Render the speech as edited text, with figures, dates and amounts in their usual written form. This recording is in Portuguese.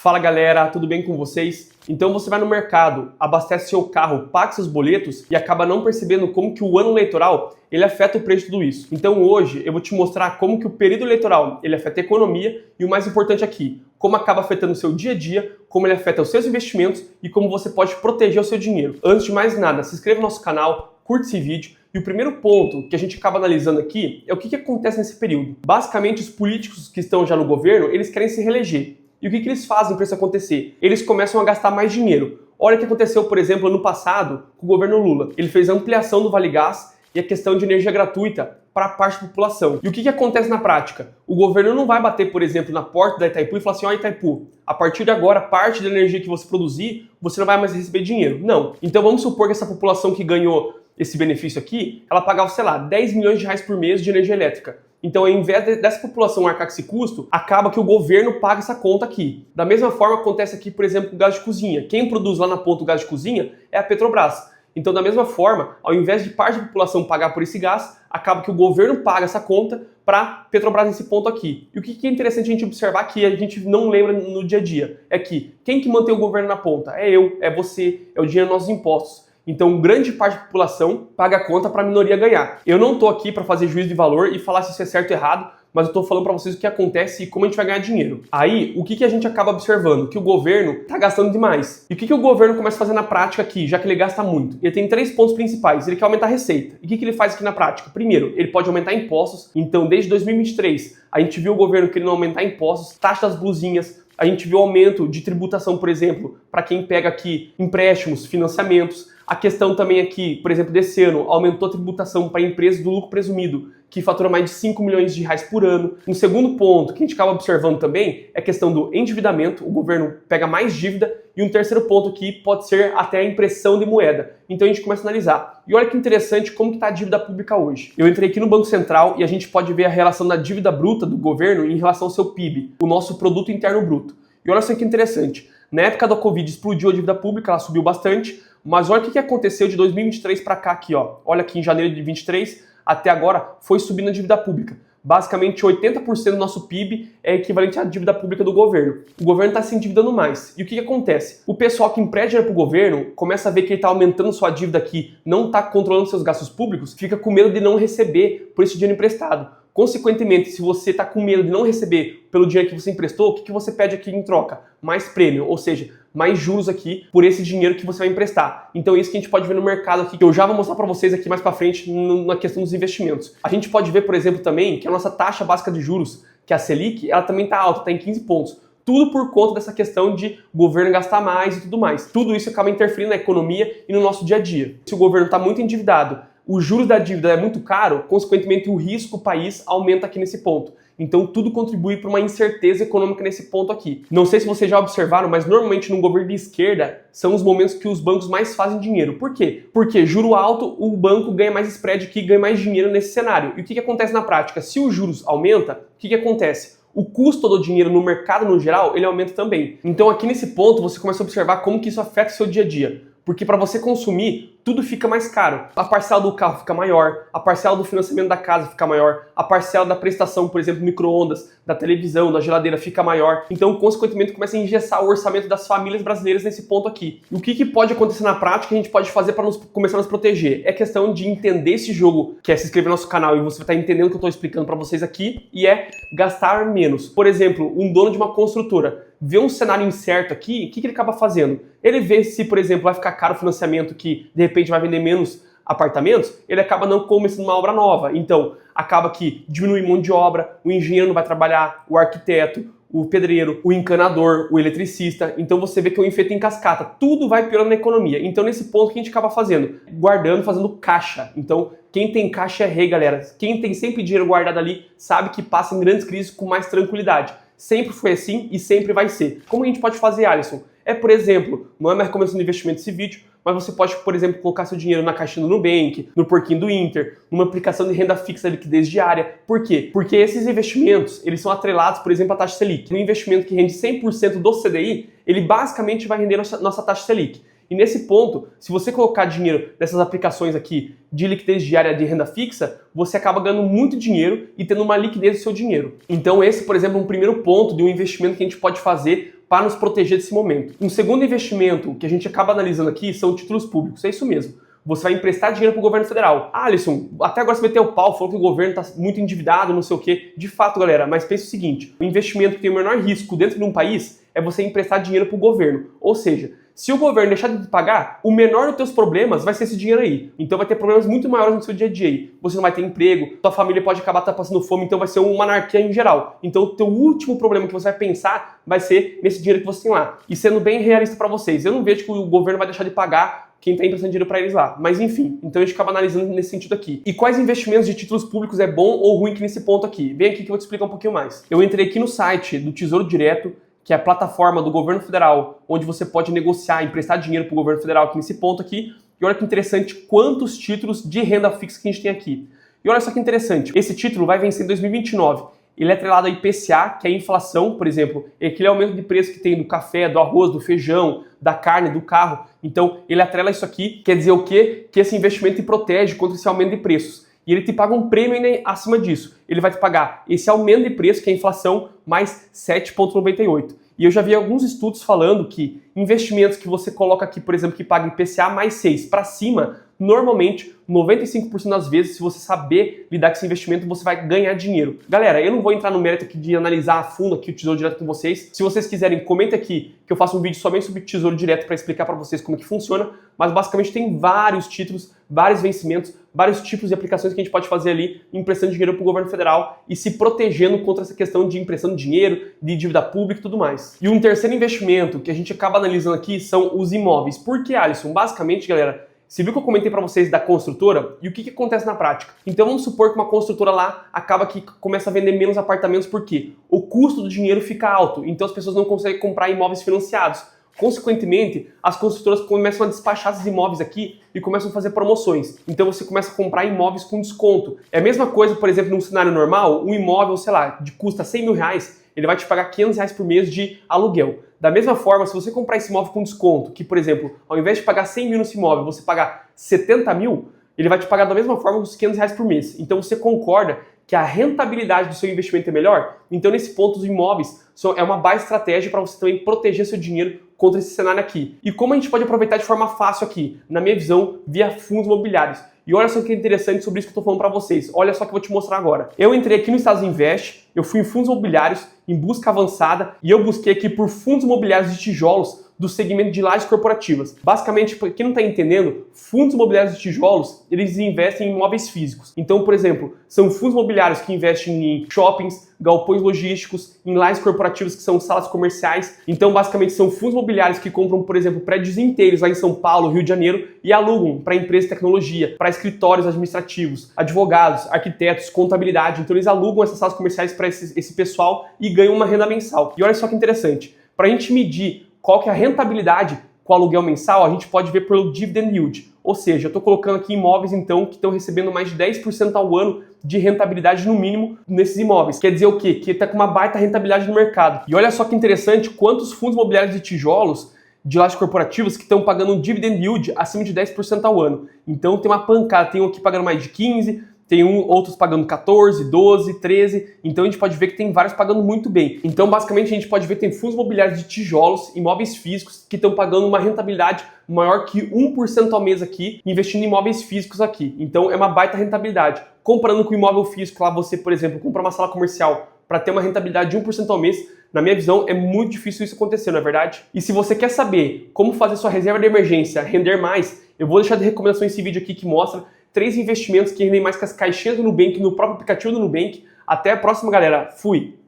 Fala galera, tudo bem com vocês? Então você vai no mercado, abastece seu carro, paga seus boletos e acaba não percebendo como que o ano eleitoral ele afeta o preço de tudo isso. Então hoje eu vou te mostrar como que o período eleitoral ele afeta a economia e o mais importante aqui, como acaba afetando o seu dia a dia, como ele afeta os seus investimentos e como você pode proteger o seu dinheiro. Antes de mais nada, se inscreva no nosso canal, curte esse vídeo. E o primeiro ponto que a gente acaba analisando aqui é o que acontece nesse período. Basicamente, os políticos que estão já no governo, eles querem se reeleger. E o que eles fazem para isso acontecer? Eles começam a gastar mais dinheiro. Olha o que aconteceu, por exemplo, ano passado com o governo Lula. Ele fez a ampliação do Vale Gás e a questão de energia gratuita para a parte da população. E o que acontece na prática? O governo não vai bater, por exemplo, na porta da Itaipu e falar assim, ó Itaipu, a partir de agora, parte da energia que você produzir, você não vai mais receber dinheiro. Não. Então vamos supor que essa população que ganhou esse benefício aqui, ela pagava, sei lá, 10 milhões de reais por mês de energia elétrica. Então, ao invés dessa população arcar com esse custo, acaba que o governo paga essa conta aqui. Da mesma forma, acontece aqui, por exemplo, com o gás de cozinha. Quem produz lá na ponta o gás de cozinha é a Petrobras. Então, da mesma forma, ao invés de parte da população pagar por esse gás, acaba que o governo paga essa conta para a Petrobras nesse ponto aqui. E o que é interessante a gente observar que a gente não lembra no dia a dia é que quem que mantém o governo na ponta? É eu, é você, é o dinheiro dos nossos impostos. Então, grande parte da população paga a conta para a minoria ganhar. Eu não estou aqui para fazer juízo de valor e falar se isso é certo ou errado, mas eu estou falando para vocês o que acontece e como a gente vai ganhar dinheiro. Aí, o que a gente acaba observando? Que o governo está gastando demais. E o que o governo começa a fazer na prática aqui, já que ele gasta muito? Ele tem 3 pontos principais. Ele quer aumentar a receita. E o que ele faz aqui na prática? Primeiro, ele pode aumentar impostos. Então, desde 2023, a gente viu o governo querendo aumentar impostos, taxa das blusinhas. A gente viu aumento de tributação, por exemplo, para quem pega aqui empréstimos, financiamentos. A questão também aqui, por exemplo, desse ano, aumentou a tributação para empresas do lucro presumido, que faturam mais de 5 milhões de reais por ano. Um segundo ponto que a gente acaba observando também é a questão do endividamento. O governo pega mais dívida. E um terceiro ponto aqui pode ser até a impressão de moeda. Então a gente começa a analisar. E olha que interessante como que está a dívida pública hoje. Eu entrei aqui no Banco Central e a gente pode ver a relação da dívida bruta do governo em relação ao seu PIB, o nosso Produto Interno Bruto. E olha só que interessante. Na época da Covid explodiu a dívida pública, ela subiu bastante, mas olha o que aconteceu de 2023 para cá aqui, ó. Olha aqui em janeiro de 2023 até agora foi subindo a dívida pública. Basicamente 80% do nosso PIB é equivalente à dívida pública do governo. O governo está se endividando mais. E o que acontece? O pessoal que empresta dinheiro para o governo começa a ver que ele está aumentando sua dívida aqui, não está controlando seus gastos públicos, fica com medo de não receber por esse dinheiro emprestado. Consequentemente, se você está com medo de não receber pelo dinheiro que você emprestou, o que você pede aqui em troca? Mais prêmio, ou seja, mais juros aqui por esse dinheiro que você vai emprestar. Então é isso que a gente pode ver no mercado aqui, que eu já vou mostrar para vocês aqui mais para frente na questão dos investimentos. A gente pode ver, por exemplo, também que a nossa taxa básica de juros, que é a Selic, ela também está alta, está em 15 pontos. Tudo por conta dessa questão de governo gastar mais e tudo mais. Tudo isso acaba interferindo na economia e no nosso dia a dia. Se o governo está muito endividado, os juros da dívida é muito caro, consequentemente o risco do país aumenta aqui nesse ponto. Então tudo contribui para uma incerteza econômica nesse ponto aqui. Não sei se vocês já observaram, mas normalmente no governo de esquerda são os momentos que os bancos mais fazem dinheiro. Por quê? Porque juro alto, o banco ganha mais spread aqui, ganha mais dinheiro nesse cenário. E o que acontece na prática? Se os juros aumenta, o que acontece? O custo do dinheiro no mercado no geral, ele aumenta também. Então aqui nesse ponto você começa a observar como que isso afeta o seu dia a dia. Porque para você consumir, tudo fica mais caro. A parcela do carro fica maior, a parcela do financiamento da casa fica maior, a parcela da prestação, por exemplo, micro-ondas, da televisão, da geladeira fica maior. Então, consequentemente, começa a engessar o orçamento das famílias brasileiras nesse ponto aqui. E o que pode acontecer na prática que a gente pode fazer para começar a nos proteger? É questão de entender esse jogo, que é se inscrever no nosso canal e você vai estar entendendo o que eu estou explicando para vocês aqui, e é gastar menos. Por exemplo, um dono de uma construtora vê um cenário incerto aqui, o que ele acaba fazendo? Ele vê se, por exemplo, vai ficar caro o financiamento que, de repente, vai vender menos apartamentos, ele acaba não começando uma obra nova. Então, acaba que diminui mão de obra, o engenheiro não vai trabalhar, o arquiteto, o pedreiro, o encanador, o eletricista. Então você vê que o efeito em cascata, tudo vai piorando na economia. Então nesse ponto que a gente acaba fazendo? Guardando, fazendo caixa. Então quem tem caixa é rei, galera. Quem tem sempre dinheiro guardado ali sabe que passa em grandes crises com mais tranquilidade. Sempre foi assim e sempre vai ser. Como a gente pode fazer, Alisson? É, por exemplo, não é uma recomendação de investimento esse vídeo, mas você pode, por exemplo, colocar seu dinheiro na caixinha do Nubank, no porquinho do Inter, numa aplicação de renda fixa, liquidez diária. Por quê? Porque esses investimentos, eles são atrelados, por exemplo, à taxa Selic. Um investimento que rende 100% do CDI, ele basicamente vai render nossa taxa Selic. E nesse ponto, se você colocar dinheiro nessas aplicações aqui de liquidez diária de renda fixa, você acaba ganhando muito dinheiro e tendo uma liquidez do seu dinheiro. Então esse, por exemplo, é um primeiro ponto de um investimento que a gente pode fazer para nos proteger desse momento. Um segundo investimento que a gente acaba analisando aqui são títulos públicos, é isso mesmo. Você vai emprestar dinheiro para o governo federal. Ah, Alisson, até agora você meteu o pau, falou que o governo está muito endividado, não sei o quê. De fato, galera, mas pense o seguinte, o investimento que tem o menor risco dentro de um país é você emprestar dinheiro para o governo. Ou seja, se o governo deixar de pagar, o menor dos teus problemas vai ser esse dinheiro aí. Então vai ter problemas muito maiores no seu dia a dia aí. Você não vai ter emprego, tua família pode acabar passando fome, então vai ser uma anarquia em geral. Então o teu último problema que você vai pensar vai ser nesse dinheiro que você tem lá. E sendo bem realista para vocês, eu não vejo que o governo vai deixar de pagar quem está emprestando dinheiro para eles lá. Mas enfim, então a gente acaba analisando nesse sentido aqui. E quais investimentos de títulos públicos é bom ou ruim aqui nesse ponto aqui? Vem aqui que eu vou te explicar um pouquinho mais. Eu entrei aqui no site do Tesouro Direto, que é a plataforma do governo federal, onde você pode negociar, emprestar dinheiro para o governo federal aqui nesse ponto aqui. E olha que interessante quantos títulos de renda fixa que a gente tem aqui. E olha só que interessante, esse título vai vencer em 2029. Ele é atrelado a IPCA, que é a inflação, por exemplo, é aquele aumento de preço que tem do café, do arroz, do feijão, da carne, do carro. Então, ele atrela isso aqui, quer dizer o quê? Que esse investimento te protege contra esse aumento de preços. E ele te paga um prêmio ainda acima disso. Ele vai te pagar esse aumento de preço, que é a inflação, mais 7,98. E eu já vi alguns estudos falando que investimentos que você coloca aqui, por exemplo, que paga IPCA mais 6 para cima, normalmente, 95% das vezes, se você saber lidar com esse investimento, você vai ganhar dinheiro. Galera, eu não vou entrar no mérito aqui de analisar a fundo aqui o Tesouro Direto com vocês. Se vocês quiserem, comenta aqui que eu faço um vídeo somente sobre Tesouro Direto para explicar para vocês como que funciona. Mas basicamente tem vários títulos, vários vencimentos, vários tipos de aplicações que a gente pode fazer ali emprestando dinheiro para o governo federal e se protegendo contra essa questão de emprestando dinheiro, de dívida pública e tudo mais. E um terceiro investimento que a gente acaba analisando aqui são os imóveis. Por que, Alisson? Basicamente, galera, você viu que eu comentei para vocês da construtora e o que acontece na prática? Então vamos supor que uma construtora lá acaba que começa a vender menos apartamentos porque o custo do dinheiro fica alto, então as pessoas não conseguem comprar imóveis financiados. Consequentemente, as construtoras começam a despachar esses imóveis aqui e começam a fazer promoções. Então você começa a comprar imóveis com desconto. É a mesma coisa, por exemplo, num cenário normal, um imóvel, sei lá, custa 100 mil reais, ele vai te pagar 500 reais por mês de aluguel. Da mesma forma, se você comprar esse imóvel com desconto, que, por exemplo, ao invés de pagar 100 mil nesse imóvel, você pagar 70 mil, ele vai te pagar da mesma forma os 500 reais por mês. Então você concorda que a rentabilidade do seu investimento é melhor? Então nesse ponto os imóveis é uma baita estratégia para você também proteger seu dinheiro contra esse cenário aqui. E como a gente pode aproveitar de forma fácil aqui? Na minha visão, via fundos imobiliários. E olha só que interessante sobre isso que eu estou falando para vocês. Olha só que eu vou te mostrar agora. Eu entrei aqui no Estados Invest, eu fui em fundos imobiliários, em busca avançada, e eu busquei aqui por fundos imobiliários de tijolos do segmento de lajes corporativas. Basicamente, para quem não está entendendo, fundos imobiliários de tijolos, eles investem em imóveis físicos. Então, por exemplo, são fundos imobiliários que investem em shoppings, galpões logísticos, em lajes corporativas que são salas comerciais. Então, basicamente, são fundos imobiliários que compram, por exemplo, prédios inteiros lá em São Paulo, Rio de Janeiro e alugam para empresas de tecnologia, para escritórios administrativos, advogados, arquitetos, contabilidade. Então, eles alugam essas salas comerciais para esse pessoal e ganham uma renda mensal. E olha só que interessante, para a gente medir qual que é a rentabilidade com o aluguel mensal, a gente pode ver pelo dividend yield. Ou seja, eu estou colocando aqui imóveis, então, que estão recebendo mais de 10% ao ano de rentabilidade no mínimo nesses imóveis. Quer dizer o quê? Que está com uma baita rentabilidade no mercado. E olha só que interessante quantos fundos imobiliários de tijolos de lajes corporativas que estão pagando um dividend yield acima de 10% ao ano. Então tem uma pancada, tem um aqui pagando mais de 15%, tem outros pagando 14, 12, 13, então a gente pode ver que tem vários pagando muito bem. Então basicamente a gente pode ver que tem fundos imobiliários de tijolos, imóveis físicos, que estão pagando uma rentabilidade maior que 1% ao mês aqui, investindo em imóveis físicos aqui. Então é uma baita rentabilidade. Comparando com o imóvel físico, lá você, por exemplo, compra uma sala comercial para ter uma rentabilidade de 1% ao mês, na minha visão é muito difícil isso acontecer, não é verdade? E se você quer saber como fazer sua reserva de emergência render mais, eu vou deixar de recomendação esse vídeo aqui que mostra 3 investimentos que rendem mais que as caixinhas do Nubank no próprio aplicativo do Nubank. Até a próxima, galera. Fui!